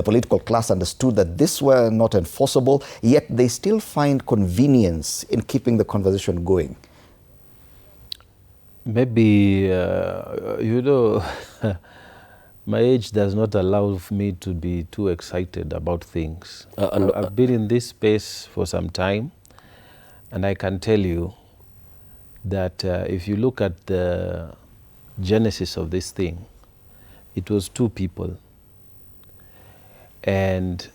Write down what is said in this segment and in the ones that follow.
The political class understood that this were not enforceable, yet they still find convenience in keeping the conversation going. Maybe, my age does not allow me to be too excited about things. I've been in this space for some time, and I can tell you that if you look at the genesis of this thing, it was two people. And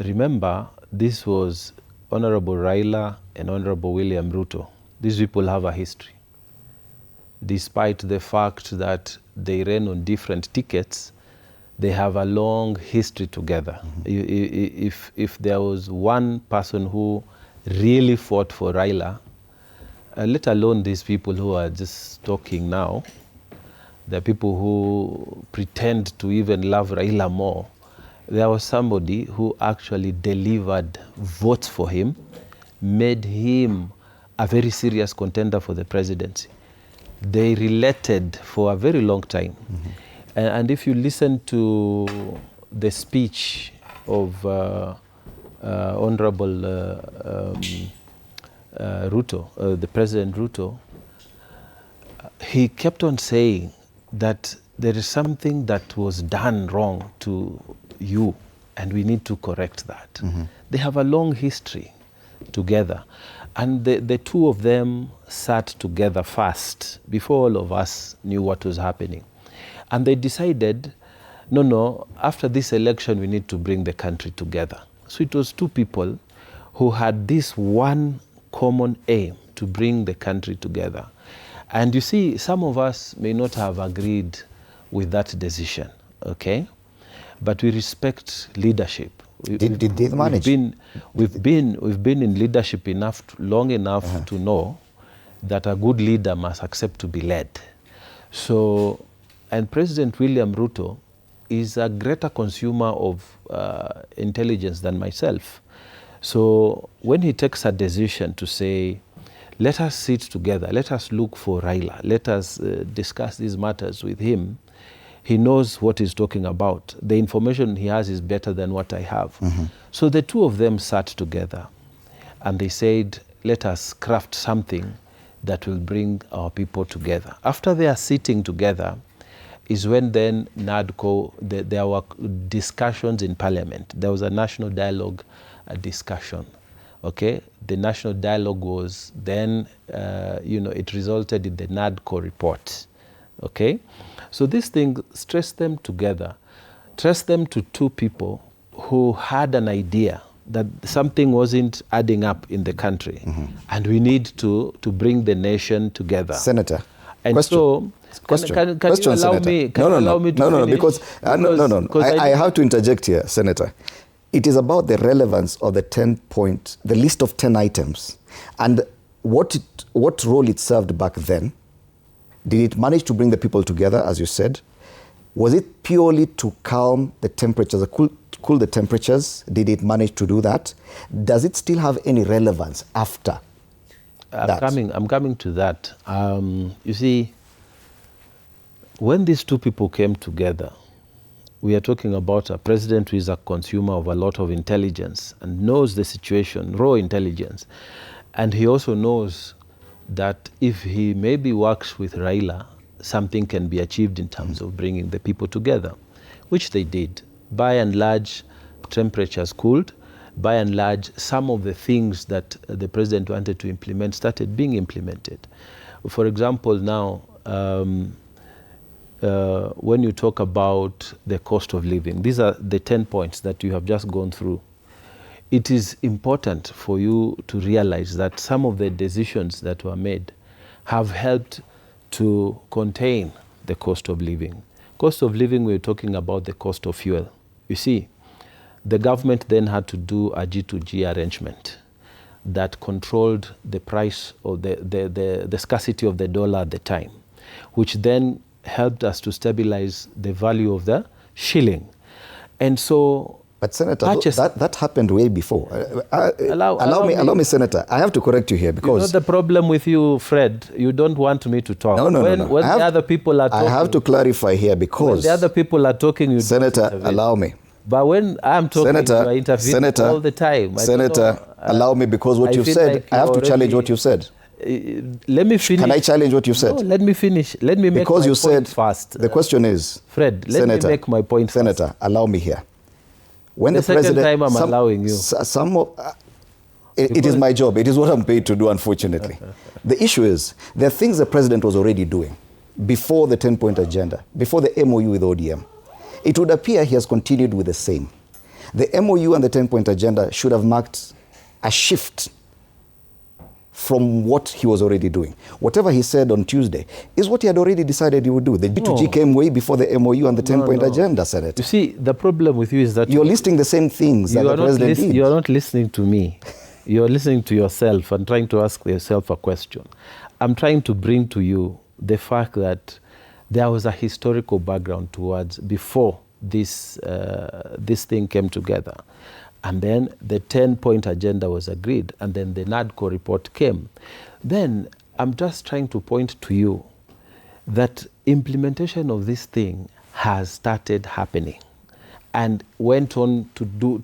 remember, this was Honorable Raila and Honorable William Ruto. These people have a history. Despite the fact that they ran on different tickets, they have a long history together. If there was one person who really fought for Raila, let alone these people who are just talking now, the people who pretend to even love Raila more, there was somebody who actually delivered votes for him, made him a very serious contender for the presidency. They related for a very long time. And if you listen to the speech of Honorable Ruto, the President Ruto, he kept on saying that there is something that was done wrong to you, and we need to correct that. They have a long history together. And the two of them sat together first, before all of us knew what was happening. And they decided, no, after this election, we need to bring the country together. So it was two people who had this one common aim, to bring the country together. And you see, some of us may not have agreed with that decision, okay? But we respect leadership. Did they manage? We've been in leadership long enough to know that a good leader must accept to be led. So, and President William Ruto is a greater consumer of intelligence than myself. So when he takes a decision to say, let us sit together, let us look for Raila, let us discuss these matters with him, he knows what he's talking about. The information he has is better than what I have. So the two of them sat together and they said, let us craft something that will bring our people together. After they are sitting together is when then NADCO, there were discussions in Parliament. There was a national dialogue discussion, okay? The national dialogue was then, it resulted in the NADCO report, okay? So this thing stressed them together, stressed them to two people who had an idea that something wasn't adding up in the country, and we need to bring the nation together. Senator, and question. So, can you allow me? Because I have to interject here, Senator. It is about the relevance of the 10-point, the list of 10 items, and what role it served back then. Did it manage to bring the people together, as you said? Was it purely to calm the temperatures, cool the temperatures? Did it manage to do that? Does it still have any relevance after that? I'm coming to that. You see, when these two people came together, we are talking about a president who is a consumer of a lot of intelligence and knows the situation, raw intelligence. And he also knows that if he maybe works with Raila, something can be achieved in terms of bringing the people together, which they did. By and large, temperatures cooled. By and large, some of the things that the president wanted to implement started being implemented. For example, now, when you talk about the cost of living, these are the 10 points that you have just gone through. It is important for you to realize that some of the decisions that were made have helped to contain the cost of living. Cost of living, we're talking about the cost of fuel. You see, the government then had to do a G2G arrangement that controlled the price of the scarcity of the dollar at the time, which then helped us to stabilize the value of the shilling. And so, but Senator, that happened way before. Allow me, Senator. I have to correct you here because... You know the problem with you, Fred, you don't want me to talk. No. When the other people are talking... I have to clarify here because... When the other people are talking, you Senator, allow me. But when I'm talking, you are interfering all the time. Senator, allow me, because what you said, like I have to challenge what you said. Let me finish. Can I challenge what you said? No, let me finish. Let me make my point fast. The question is, Fred, let me make my point fast. Senator, allow me here. When the second time I'm allowing you. It is my job. It is what I'm paid to do, unfortunately. The issue is, there are things the president was already doing before the 10-point agenda, before the MOU with ODM. It would appear he has continued with the same. The MOU and the 10-point agenda should have marked a shift from what he was already doing. Whatever he said on Tuesday is what he had already decided he would do. The G2G came way before the MOU and the 10-point agenda, Senator. You see, the problem with you is that you're listing the same things that the president did. You're not listening to me. You're listening to yourself and trying to ask yourself a question. I'm trying to bring to you the fact that there was a historical background towards before this thing came together. And then the 10-point agenda was agreed, and then the NADCO report came. Then I'm just trying to point to you that implementation of this thing has started happening and went on to the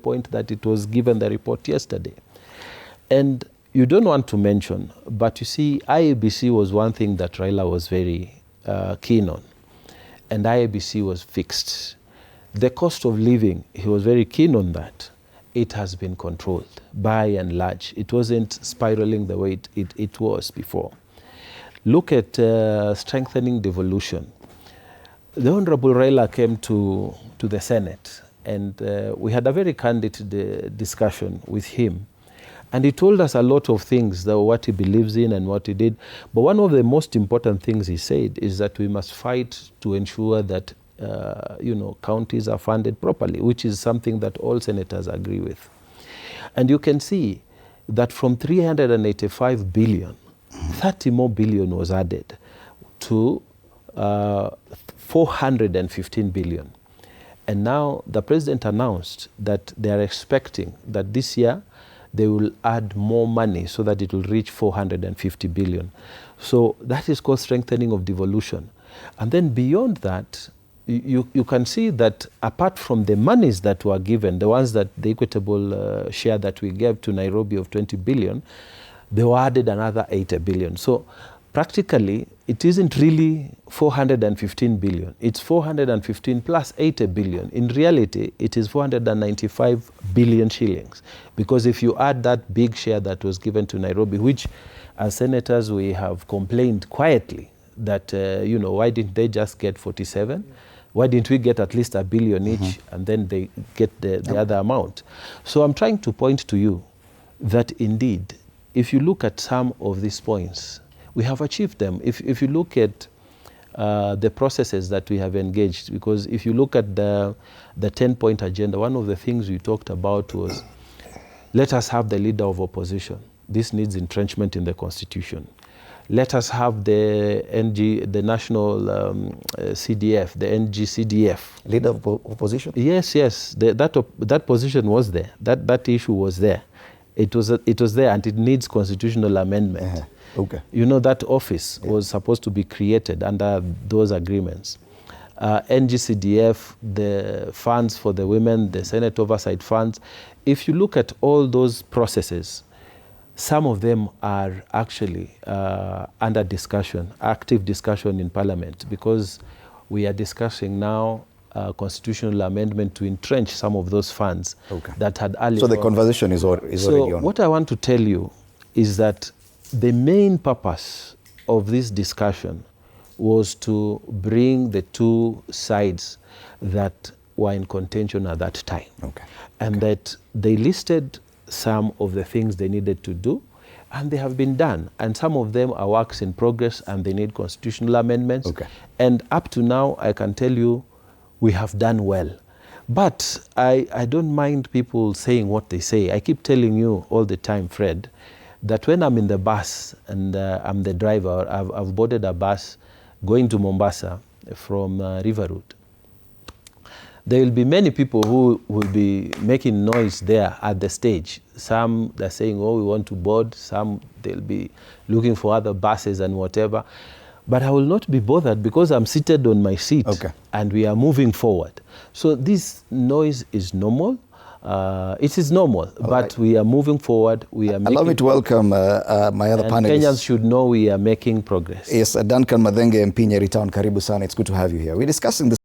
point that it was given the report yesterday. And you don't want to mention, but you see, IEBC was one thing that Raila was very keen on, and IEBC was fixed. The cost of living, he was very keen on that. It has been controlled by and large. It wasn't spiraling the way it was before. Look at strengthening devolution. The Honorable Raila came to the Senate, and we had a very candid discussion with him. And he told us a lot of things, what he believes in and what he did. But one of the most important things he said is that we must fight to ensure that counties are funded properly, which is something that all senators agree with. And you can see that from 385 billion, 30 more billion was added to 415 billion. And now the president announced that they are expecting that this year they will add more money so that it will reach 450 billion. So that is called strengthening of devolution. And then beyond that, you can see that apart from the monies that were given, the ones that the equitable share that we gave to Nairobi of 20 billion, they were added another 80 billion. So practically, it isn't really 415 billion. It's 415 plus 80 billion. In reality, it is 495 billion shillings. Because if you add that big share that was given to Nairobi, which as senators we have complained quietly that, why didn't they just get 47? Why didn't we get at least $1 billion each, and then they get the other amount? So I'm trying to point to you that indeed, if you look at some of these points, we have achieved them. If you look at the processes that we have engaged, because if you look at the 10-point agenda, one of the things we talked about was, let us have the leader of opposition. This needs entrenchment in the Constitution. Let us have the national CDF, the NGCDF. Leader of opposition? Yes. That position was there. That issue was there. It was there, and it needs constitutional amendment. Okay. That office was supposed to be created under those agreements. NGCDF, the funds for the women, the Senate oversight funds. If you look at all those processes, some of them are actually under discussion, active discussion in Parliament, because we are discussing now constitutional amendment to entrench some of those funds that had earlier. So the conversation is already on. So what I want to tell you is that the main purpose of this discussion was to bring the two sides that were in contention at that time. And that they listed some of the things they needed to do, and they have been done. And some of them are works in progress, and they need constitutional amendments. And up to now, I can tell you, we have done well. But I don't mind people saying what they say. I keep telling you all the time, Fred, that when I'm in the bus and I'm the driver, I've boarded a bus going to Mombasa from River Road. There will be many people who will be making noise there at the stage. Some they're saying, oh, we want to board. Some they'll be looking for other buses and whatever. But I will not be bothered because I'm seated on my seat and we are moving forward. So this noise is normal. It is normal, but we are moving forward. We are Allow me to welcome my other panelists. Kenyans should know we are making progress. Yes, Duncan Mathenge, MP Nyeri Town, karibu sana. It's good to have you here. We're discussing this